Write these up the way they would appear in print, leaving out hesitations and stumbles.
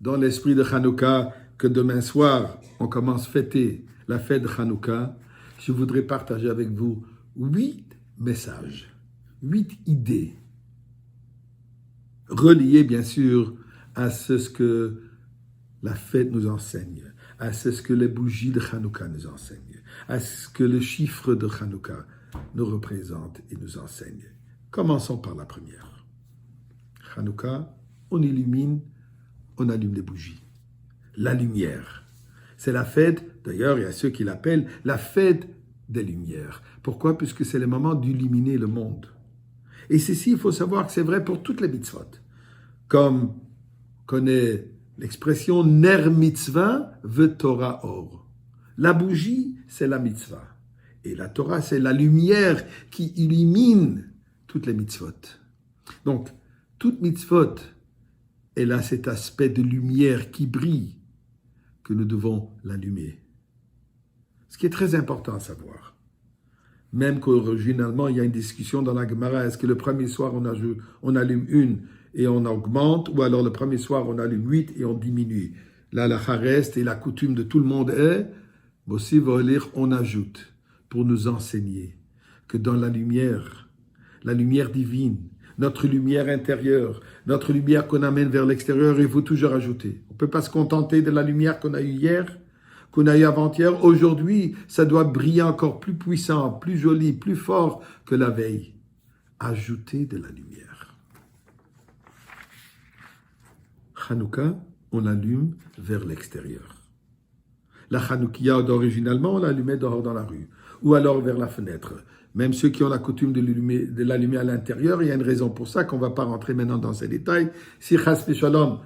dans l'esprit de Hanouka, que demain soir, on commence à fêter la fête de Hanouka, je voudrais partager avec vous 8 messages, 8 idées, reliées bien sûr à ce que la fête nous enseigne, à ce que les bougies de Hanouka nous enseignent, à ce que le chiffre de Hanouka nous représente et nous enseigne. Commençons par la première. Hanouka, on illumine, on allume les bougies. La lumière. C'est la fête, d'ailleurs, il y a ceux qui l'appellent la fête des lumières. Pourquoi? Puisque c'est le moment d'illuminer le monde. Et ceci, il faut savoir que c'est vrai pour toutes les mitzvot. Comme connaît l'expression Ner mitzvah ve Torah or. La bougie, c'est la mitzvah. Et la Torah, c'est la lumière qui illumine toutes les mitzvot. Donc, toute mitzvot, elle a cet aspect de lumière qui brille, que nous devons l'allumer. Ce qui est très important à savoir. Même qu'originalement, il y a une discussion dans la Gemara, est-ce que le premier soir, on allume une et on augmente, ou alors le premier soir, on allume 8 et on diminue. Là, la reste et la coutume de tout le monde est, aussi on ajoute, pour nous enseigner que dans la lumière divine, notre lumière intérieure, notre lumière qu'on amène vers l'extérieur, il faut toujours ajouter. On ne peut pas se contenter de la lumière qu'on a eue hier, qu'on a eue avant-hier. Aujourd'hui, ça doit briller encore plus puissant, plus joli, plus fort que la veille. Ajouter de la lumière. Hanouka, on l'allume vers l'extérieur. La Hanoukia, originalement, on l'allumait dehors dans la rue, ou alors vers la fenêtre. Même ceux qui ont la coutume de l'allumer à l'intérieur, il y a une raison pour ça qu'on ne va pas rentrer maintenant dans ces détails. Si chas v'shalom,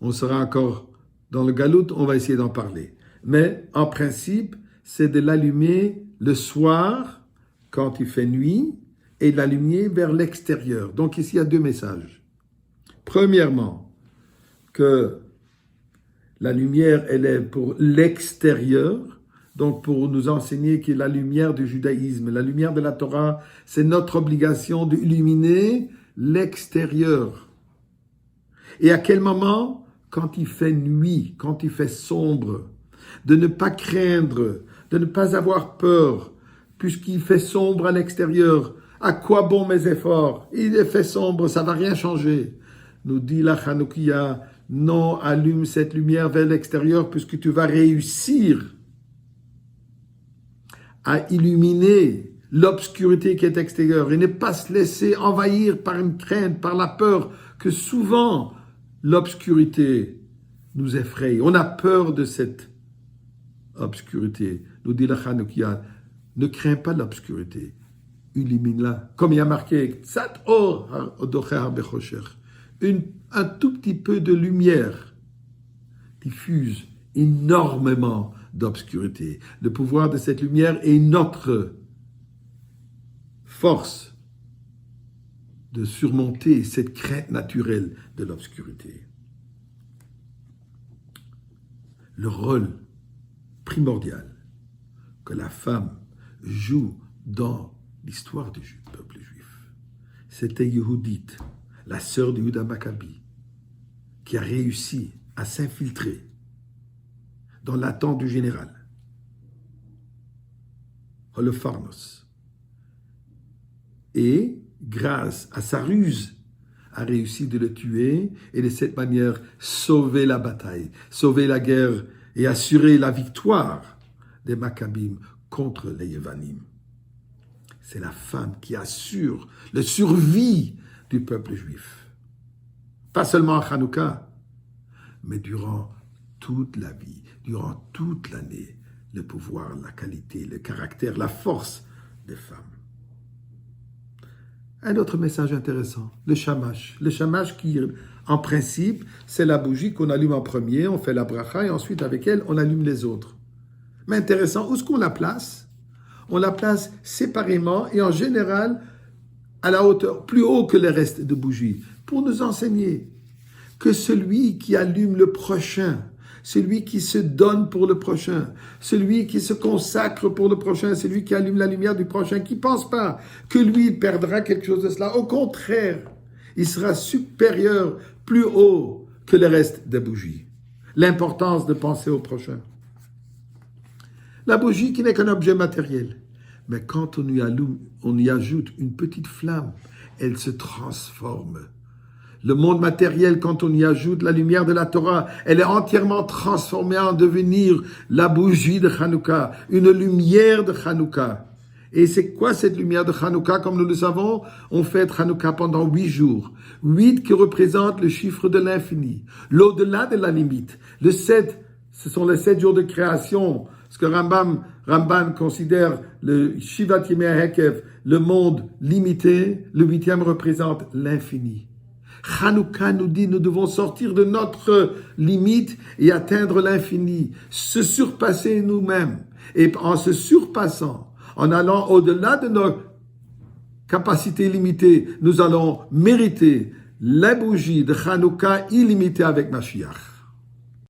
on sera encore dans le galout, on va essayer d'en parler. Mais en principe, c'est de l'allumer le soir, quand il fait nuit, et de l'allumer vers l'extérieur. Donc ici, il y a 2 messages. Premièrement, que la lumière, elle est pour l'extérieur, donc pour nous enseigner que la lumière du judaïsme, la lumière de la Torah, c'est notre obligation d'illuminer l'extérieur. Et à quel moment? Quand il fait nuit, quand il fait sombre, de ne pas craindre, de ne pas avoir peur, puisqu'il fait sombre à l'extérieur. À quoi bon mes efforts? Il est fait sombre, ça ne va rien changer. Nous dit la Hanoukia, non, allume cette lumière vers l'extérieur puisque tu vas réussir à illuminer l'obscurité qui est extérieure et ne pas se laisser envahir par une crainte, par la peur, que souvent l'obscurité nous effraie. On a peur de cette obscurité. Nous dit la Hanoukia, ne crains pas l'obscurité, illumine-la. Comme il y a marqué, un tout petit peu de lumière diffuse énormément d'obscurité. Le pouvoir de cette lumière est notre force de surmonter cette crainte naturelle de l'obscurité. Le rôle primordial que la femme joue dans l'histoire du peuple juif, c'était Yehudit, la sœur de Yehuda Maccabi, qui a réussi à s'infiltrer dans l'attente du général Holofernes. Et, grâce à sa ruse, a réussi de le tuer et de cette manière sauver la bataille, sauver la guerre et assurer la victoire des Maccabim contre les Yevanim. C'est la femme qui assure le survie du peuple juif. Pas seulement à Hanouka, mais durant toute la vie, durant toute l'année, le pouvoir, la qualité, le caractère, la force des femmes. Un autre message intéressant, le shamash. Le shamash qui, en principe, c'est la bougie qu'on allume en premier, on fait la bracha et ensuite avec elle, on allume les autres. Mais intéressant, où est-ce qu'on la place? On la place séparément et en général à la hauteur, plus haut que le reste de bougies, pour nous enseigner que celui qui allume le prochain, celui qui se donne pour le prochain, celui qui se consacre pour le prochain, celui qui allume la lumière du prochain, qui ne pense pas que lui perdra quelque chose de cela. Au contraire, il sera supérieur, plus haut que le reste des bougies. l'importance de penser au prochain. La bougie qui n'est qu'un objet matériel. Mais quand on y ajoute une petite flamme, elle se transforme. Le monde matériel, quand on y ajoute la lumière de la Torah, elle est entièrement transformée en devenir la bougie de Hanouka, une lumière de Hanouka. Et c'est quoi cette lumière de Hanouka? Comme nous le savons, on fête Hanouka pendant 8 jours. 8 qui représentent le chiffre de l'infini, l'au-delà de la limite. Le 7, ce sont les 7 jours de création. Ce que Ramban considère le Shivat Yemei Hekev, le monde limité. Le 8e représente l'infini. Hanouka nous dit, nous devons sortir de notre limite et atteindre l'infini, se surpasser nous-mêmes. Et en se surpassant, en allant au-delà de nos capacités limitées, nous allons mériter la bougie de Hanouka illimitée avec Mashiach.